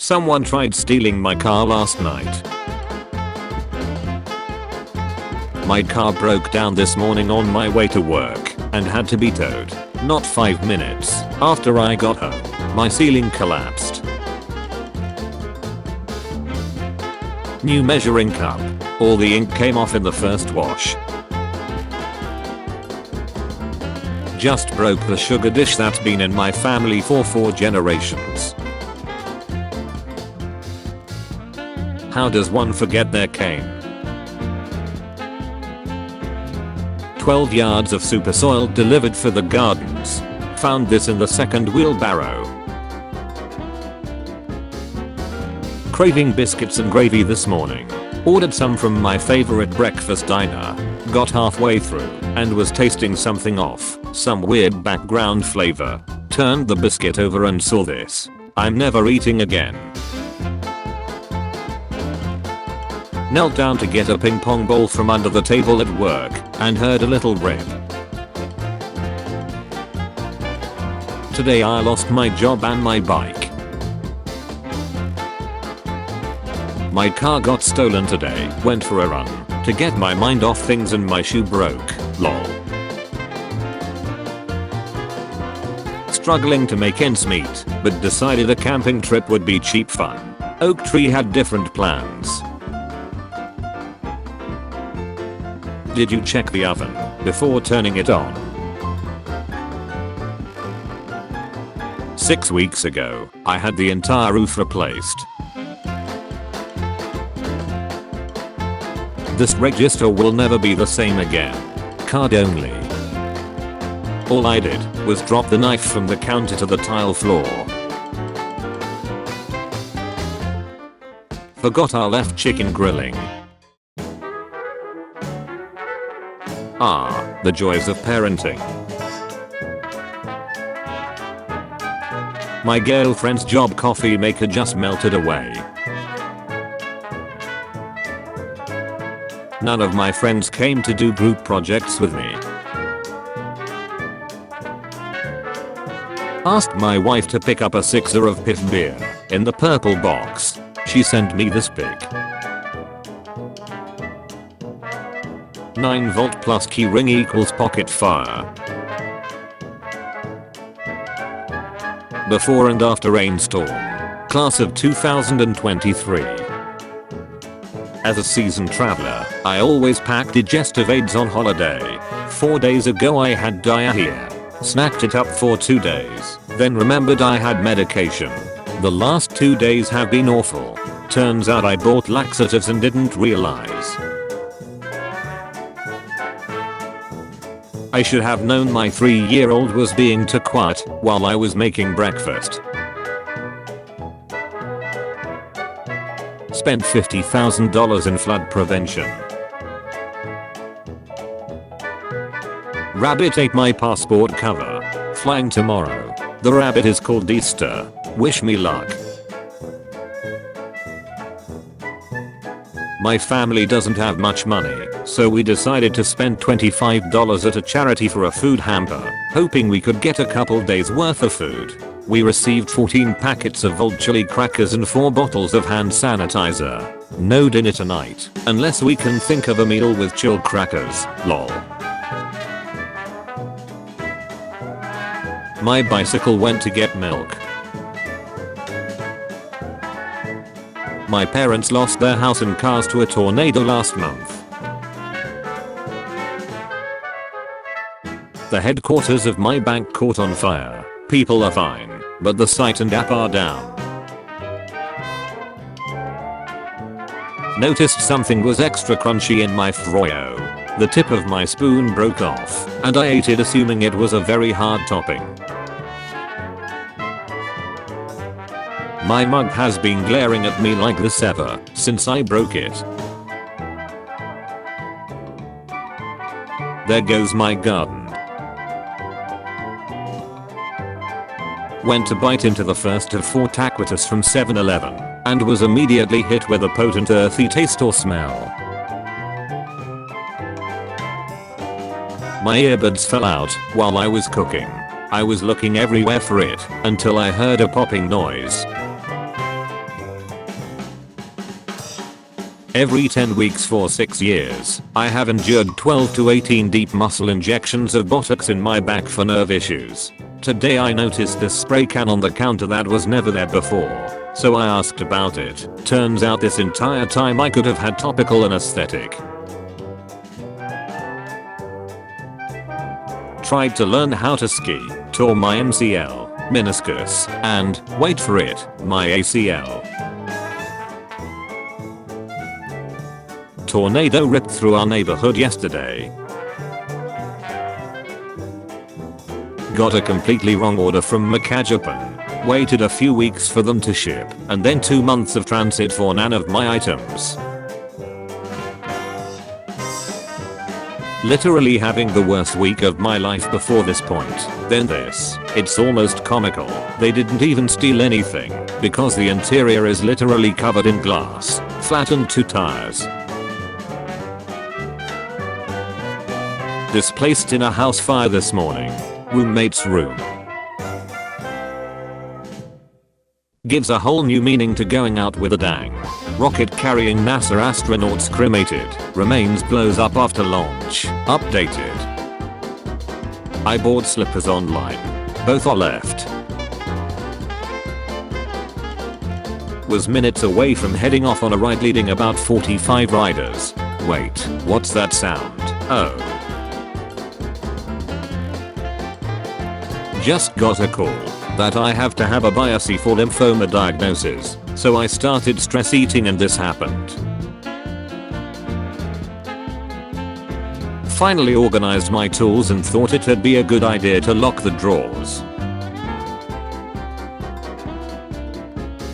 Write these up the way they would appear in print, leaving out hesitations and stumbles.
Someone tried stealing my car last night. My car broke down this morning on my way to work and had to be towed. Not 5 minutes after I got home, my ceiling collapsed. New measuring cup. All the ink came off in the first wash. Just broke the sugar dish that's been in my family for 4 generations. How does one forget their cane? 12 yards of super soil delivered for the gardens. Found this in the second wheelbarrow. Craving biscuits and gravy this morning. Ordered some from my favorite breakfast diner. Got halfway through and was tasting something off, some weird background flavor. Turned the biscuit over and saw this. I'm never eating again. Knelt down to get a ping pong ball from under the table at work and heard a little rip. Today I lost my job and my bike. My car got stolen today, went for a run to get my mind off things and my shoe broke, lol. Struggling to make ends meet, but decided a camping trip would be cheap fun. Oak Tree had different plans. Did you check the oven before turning it on? 6 weeks ago, I had the entire roof replaced. This register will never be the same again. Card only. All I did was drop the knife from the counter to the tile floor. Forgot I left chicken grilling. Ah, the joys of parenting. My girlfriend's job coffee maker just melted away. None of my friends came to do group projects with me. Asked my wife to pick up a 6er of Piff beer in the purple box. She sent me this big 9V plus keyring equals pocket fire. Before and after rainstorm. Class of 2023. As a seasoned traveler, I always pack digestive aids on holiday. 4 days ago I had diarrhea. Snacked it up for 2 days, then remembered I had medication. The last 2 days have been awful. Turns out I bought laxatives and didn't realize. I should have known my 3-year-old was being too quiet while I was making breakfast. Spent $50,000 in flood prevention. Rabbit ate my passport cover. Flying tomorrow. The rabbit is called Easter. Wish me luck. My family doesn't have much money, so we decided to spend $25 at a charity for a food hamper, hoping we could get a couple days worth of food. We received 14 packets of old chili crackers and 4 bottles of hand sanitizer. No dinner tonight, unless we can think of a meal with chilled crackers, lol. My bicycle went to get milk. My parents lost their house and cars to a tornado last month. The headquarters of my bank caught on fire. People are fine, but the site and app are down. Noticed something was extra crunchy in my froyo. The tip of my spoon broke off, and I ate it assuming it was a very hard topping. My mug has been glaring at me like this ever since I broke it. There goes my garden. Went to bite into the first of 4 taquitos from 7-Eleven and was immediately hit with a potent earthy taste or smell. My earbuds fell out while I was cooking. I was looking everywhere for it until I heard a popping noise. Every 10 weeks for 6 years, I have endured 12 to 18 deep muscle injections of Botox in my back for nerve issues. Today I noticed this spray can on the counter that was never there before, so I asked about it. Turns out this entire time I could have had topical anesthetic. Tried to learn how to ski, tore my MCL, meniscus, and, wait for it, my ACL. Tornado ripped through our neighborhood yesterday. Got a completely wrong order from Macau, Japan. Waited a few weeks for them to ship, and then 2 months of transit for none of my items. Literally having the worst week of my life before this point, then this. It's almost comical. They didn't even steal anything, because the interior is literally covered in glass, flattened to tires. Displaced in a house fire this morning. Roommate's room. Gives a whole new meaning to going out with a dang. Rocket carrying NASA astronauts cremated. Remains blows up after launch. Updated. I bought slippers online. Both are left. Was minutes away from heading off on a ride leading about 45 riders. Wait, what's that sound? Oh. Just got a call that I have to have a biopsy for lymphoma diagnosis, so I started stress eating and this happened. Finally organized my tools and thought it'd be a good idea to lock the drawers.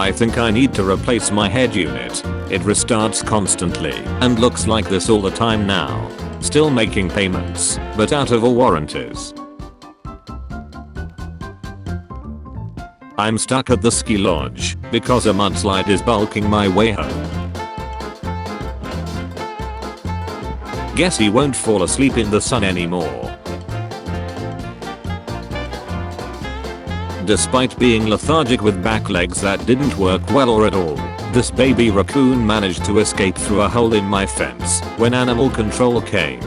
I think I need to replace my head unit. It restarts constantly and looks like this all the time now. Still making payments, but out of all warranties. I'm stuck at the ski lodge because a mudslide is bulking my way home. Guess he won't fall asleep in the sun anymore. Despite being lethargic with back legs that didn't work well or at all, this baby raccoon managed to escape through a hole in my fence when animal control came.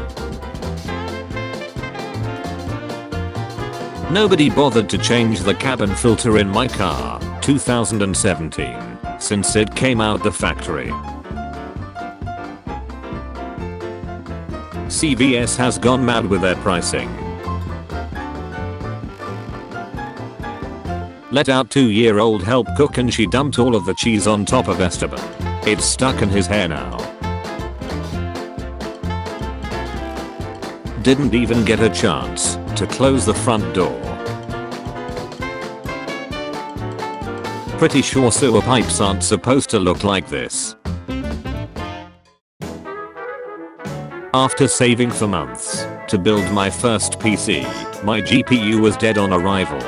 Nobody bothered to change the cabin filter in my car, 2017, since it came out the factory. CVS has gone mad with their pricing. Let out 2-year-old help cook and she dumped all of the cheese on top of Esteban. It's stuck in his hair now. Didn't even get a chance to close the front door. Pretty sure sewer pipes aren't supposed to look like this. After saving for months to build my first PC, my GPU was dead on arrival.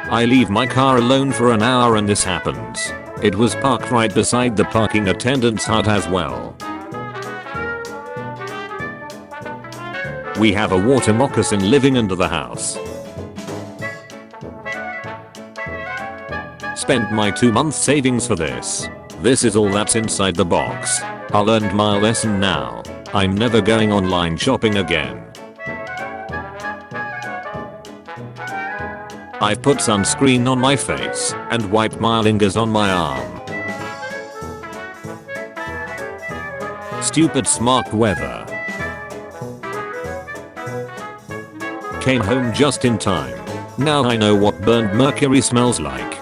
I leave my car alone for an hour and this happens. It was parked right beside the parking attendant's hut as well. We have a water moccasin living under the house. Spent my 2-month savings for this. This is all that's inside the box. I learned my lesson now. I'm never going online shopping again. I've put sunscreen on my face and wiped my fingers on my arm. Stupid smart weather. Came home just in time. Now I know what burned mercury smells like.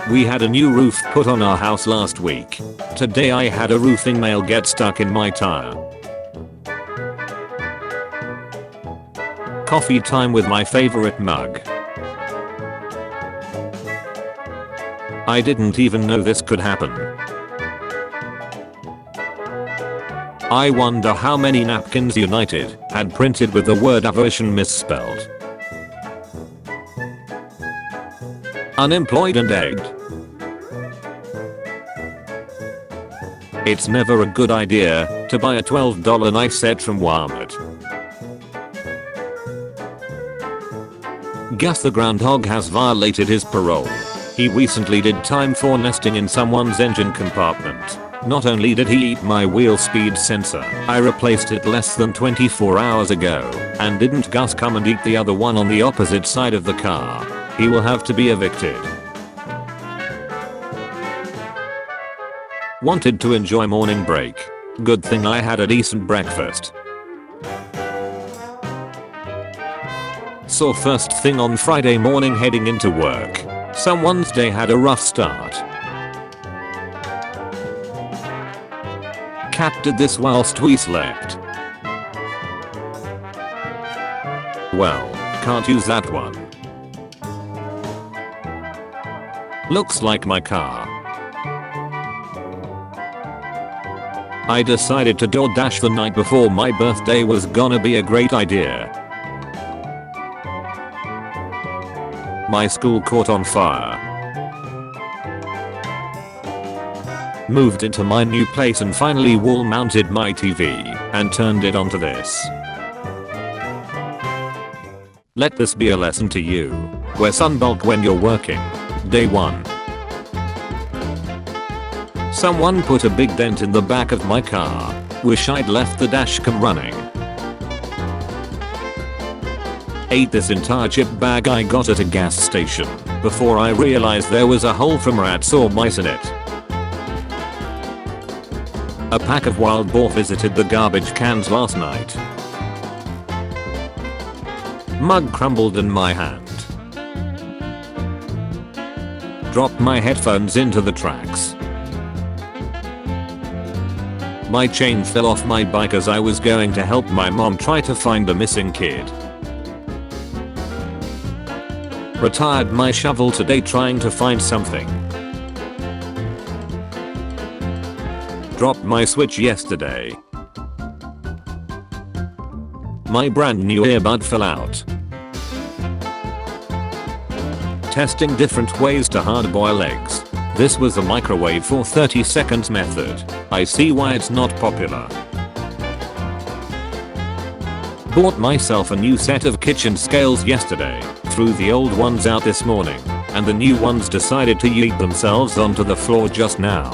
We had a new roof put on our house last week. Today I had a roofing nail get stuck in my tire. Coffee time with my favorite mug. I didn't even know this could happen. I wonder how many napkins United had printed with the word aversion misspelled. Unemployed and egged. It's never a good idea to buy a $12 knife set from Walmart. Guess the groundhog has violated his parole. He recently did time for nesting in someone's engine compartment. Not only did he eat my wheel speed sensor, I replaced it less than 24 hours ago, and didn't Gus come and eat the other one on the opposite side of the car. He will have to be evicted. Wanted to enjoy morning break. Good thing I had a decent breakfast. Saw first thing on Friday morning heading into work. Someone's day had a rough start. Cat did this whilst we slept. Well, can't use that one. Looks like my car. I decided to DoorDash the night before my birthday was gonna be a great idea. My school caught on fire. Moved into my new place and finally wall mounted my TV and turned it onto this. Let this be a lesson to you. Wear sunblock when you're working. Day 1. Someone put a big dent in the back of my car. Wish I'd left the dashcam running. Ate this entire chip bag I got at a gas station before I realized there was a hole from rats or mice in it. A pack of wild boar visited the garbage cans last night. Mug crumbled in my hand. Dropped my headphones into the tracks. My chain fell off my bike as I was going to help my mom try to find the missing kid. Retired my shovel today trying to find something. Dropped my Switch yesterday. My brand new earbud fell out. Testing different ways to hard boil eggs. This was the microwave for 30 seconds method. I see why it's not popular. Bought myself a new set of kitchen scales yesterday. Threw the old ones out this morning, and the new ones decided to yeet themselves onto the floor just now.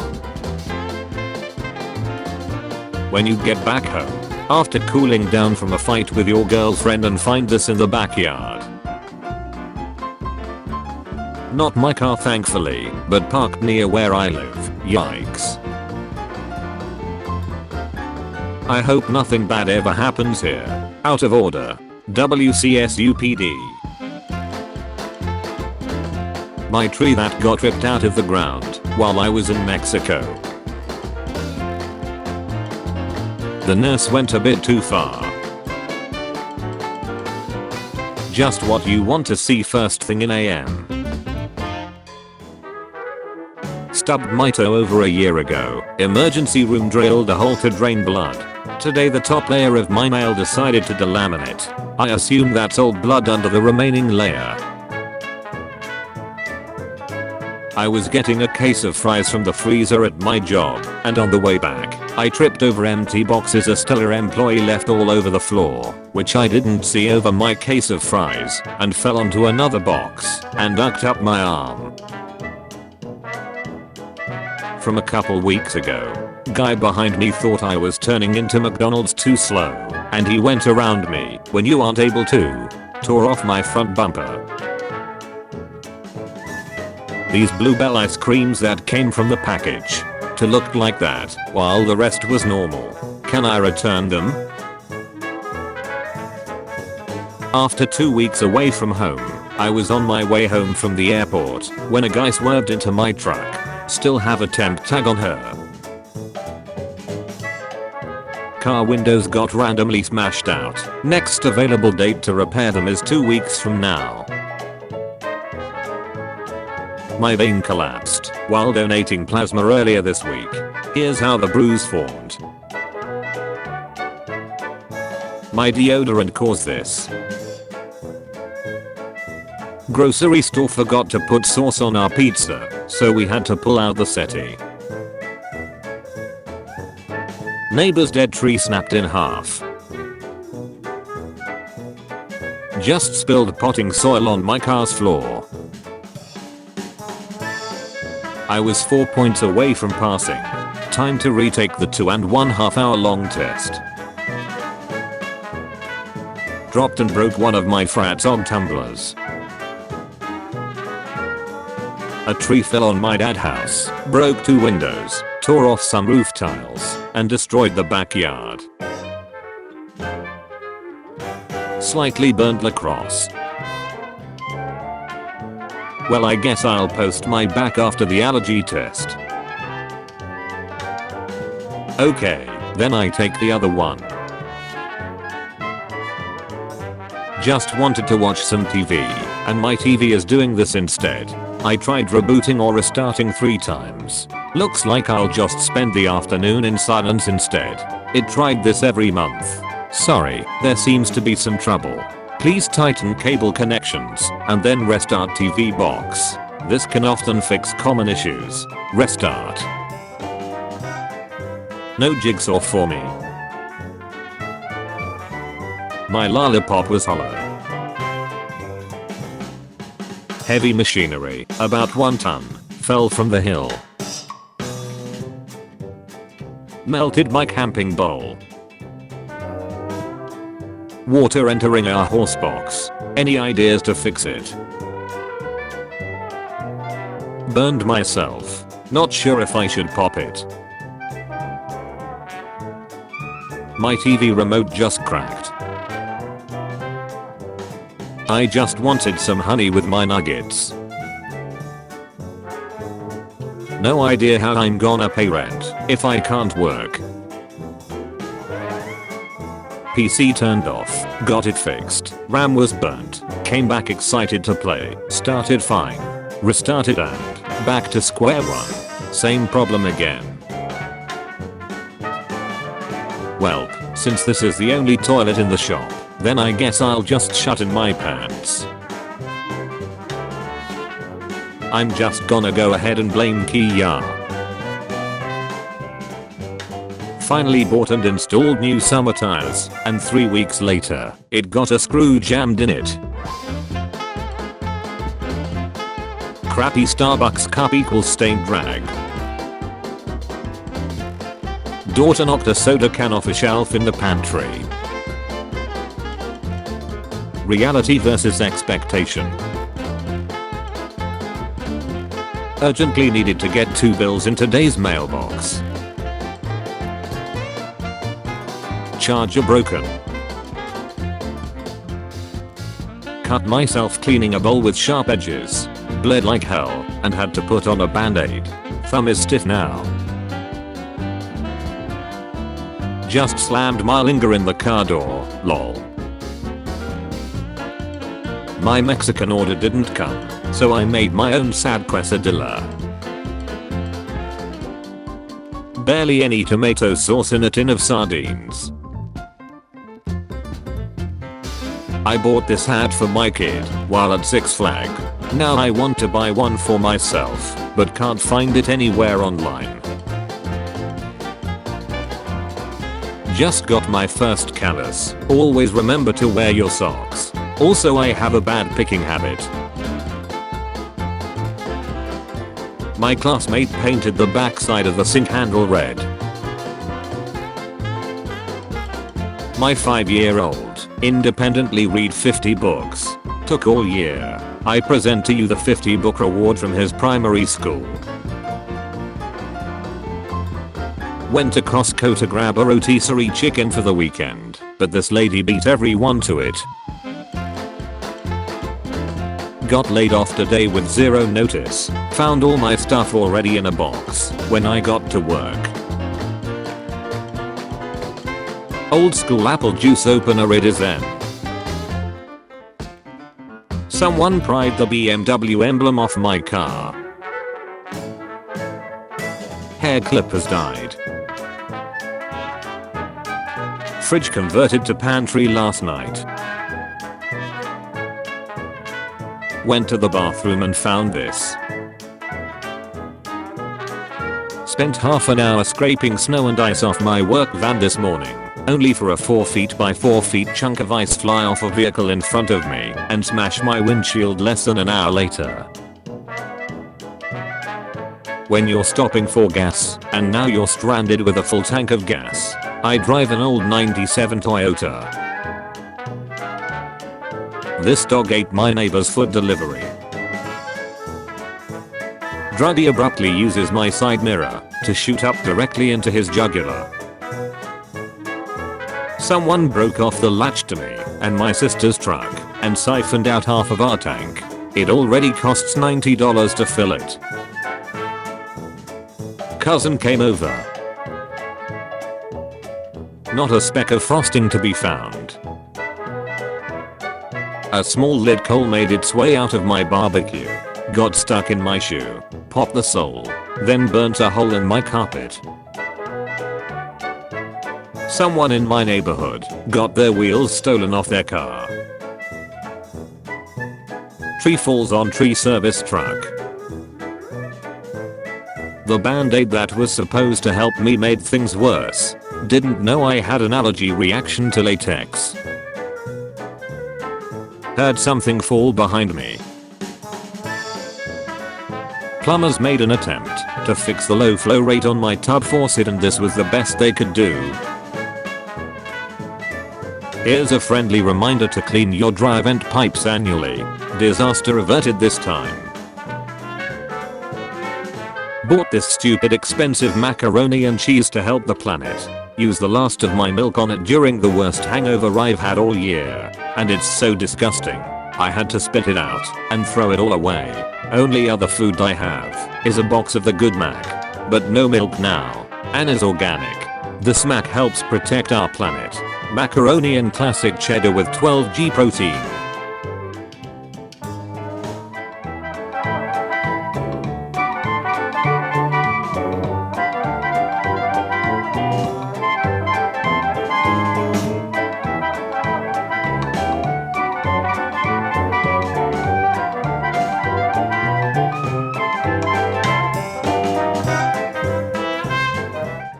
When you get back home, after cooling down from a fight with your girlfriend and find this in the backyard. Not my car thankfully, but parked near where I live. Yikes. I hope nothing bad ever happens here. Out of order. WCSUPD. My tree that got ripped out of the ground while I was in Mexico. The nurse went a bit too far. Just what you want to see first thing in AM. Stubbed my toe over a year ago. Emergency room drilled a hole to drain blood. Today the top layer of my nail decided to delaminate. I assume that's old blood under the remaining layer. I was getting a case of fries from the freezer at my job, and on the way back, I tripped over empty boxes a stellar employee left all over the floor, which I didn't see over my case of fries, and fell onto another box, and ducked up my arm. From a couple weeks ago, guy behind me thought I was turning into McDonald's too slow, and he went around me when you aren't able to. Tore off my front bumper. These Bluebell ice creams that came from the package to look like that while the rest was normal. Can I return them? After 2 weeks away from home, I was on my way home from the airport when a guy swerved into my truck. Still have a temp tag on her. Car windows got randomly smashed out. Next available date to repair them is 2 weeks from now. My vein collapsed while donating plasma earlier this week. Here's how the bruise formed. My deodorant caused this. Grocery store forgot to put sauce on our pizza, so we had to pull out the settee. Neighbor's dead tree snapped in half. Just spilled potting soil on my car's floor. I was 4 points away from passing. Time to retake the 2.5 hour long test. Dropped and broke one of my frat's odd tumblers. A tree fell on my dad's house, broke 2 windows, tore off some roof tiles, and destroyed the backyard. Slightly burnt lacrosse. Well, I guess I'll post my back after the allergy test. Okay, then I take the other one. Just wanted to watch some TV, and my TV is doing this instead. I tried rebooting or restarting 3 times. Looks like I'll just spend the afternoon in silence instead. It tried this every month. Sorry, there seems to be some trouble. Please tighten cable connections and then restart TV box. This can often fix common issues. Restart. No jigsaw for me. My lollipop was hollow. Heavy machinery, about 1 ton, fell from the hill. Melted my camping bowl. Water entering our horse box. Any ideas to fix it? Burned myself. Not sure if I should pop it. My TV remote just cracked. I just wanted some honey with my nuggets. No idea how I'm gonna pay rent if I can't work. PC turned off, got it fixed, RAM was burnt, came back excited to play, started fine, restarted and back to square one. Same problem again. Well, since this is the only toilet in the shop, then I guess I'll just shut in my pants. I'm just gonna go ahead and blame Kia. Finally bought and installed new summer tires, and 3 weeks later, it got a screw jammed in it. Crappy Starbucks cup equals stained rag. Daughter knocked a soda can off a shelf in the pantry. Reality versus expectation. Urgently needed to get 2 bills in today's mailbox. Charger broken. Cut myself cleaning a bowl with sharp edges. Bled like hell and had to put on a band-aid. Thumb is stiff now. Just slammed my linger in the car door, lol. My Mexican order didn't come, so I made my own sad quesadilla. Barely any tomato sauce in a tin of sardines. I bought this hat for my kid while at Six Flags. Now I want to buy one for myself, but can't find it anywhere online. Just got my first callus. Always remember to wear your socks. Also, I have a bad picking habit. My classmate painted the backside of the sink handle red. My 5-year-old independently read 50 books. Took all year. I present to you the 50 book reward from his primary school. Went to Costco to grab a rotisserie chicken for the weekend, but this lady beat everyone to it. Got laid off today with 0 notice. Found all my stuff already in a box when I got to work. Old school apple juice opener it is then. Someone pried the BMW emblem off my car. Hair clip has died. Fridge converted to pantry last night. Went to the bathroom and found this. Spent half an hour scraping snow and ice off my work van this morning. only for a 4 feet by 4 feet chunk of ice fly off a vehicle in front of me and smash my windshield less than an hour later. When you're stopping for gas and now you're stranded with a full tank of gas. I drive an old 97 Toyota. This dog ate my neighbor's food delivery. Druggy abruptly uses my side mirror to shoot up directly into his jugular. Someone broke off the latch to me and my sister's truck and siphoned out half of our tank. It already costs $90 to fill it. Cousin came over. Not a speck of frosting to be found. A small lead coal made its way out of my barbecue, got stuck in my shoe, popped the sole, then burnt a hole in my carpet. Someone in my neighborhood got their wheels stolen off their car. Tree falls on tree service truck. The band-aid that was supposed to help me made things worse. Didn't know I had an allergy reaction to latex. Heard something fall behind me. Plumbers made an attempt to fix the low flow rate on my tub faucet and this was the best they could do. Here's a friendly reminder to clean your dry vent pipes annually. Disaster averted this time. Bought this stupid expensive macaroni and cheese to help the planet. Used the last of my milk on it during the worst hangover I've had all year. And it's so disgusting. I had to spit it out and throw it all away. Only other food I have is a box of the Good Mac. But no milk now. And is organic. This Mac helps protect our planet. Macaroni and classic cheddar with 12g protein.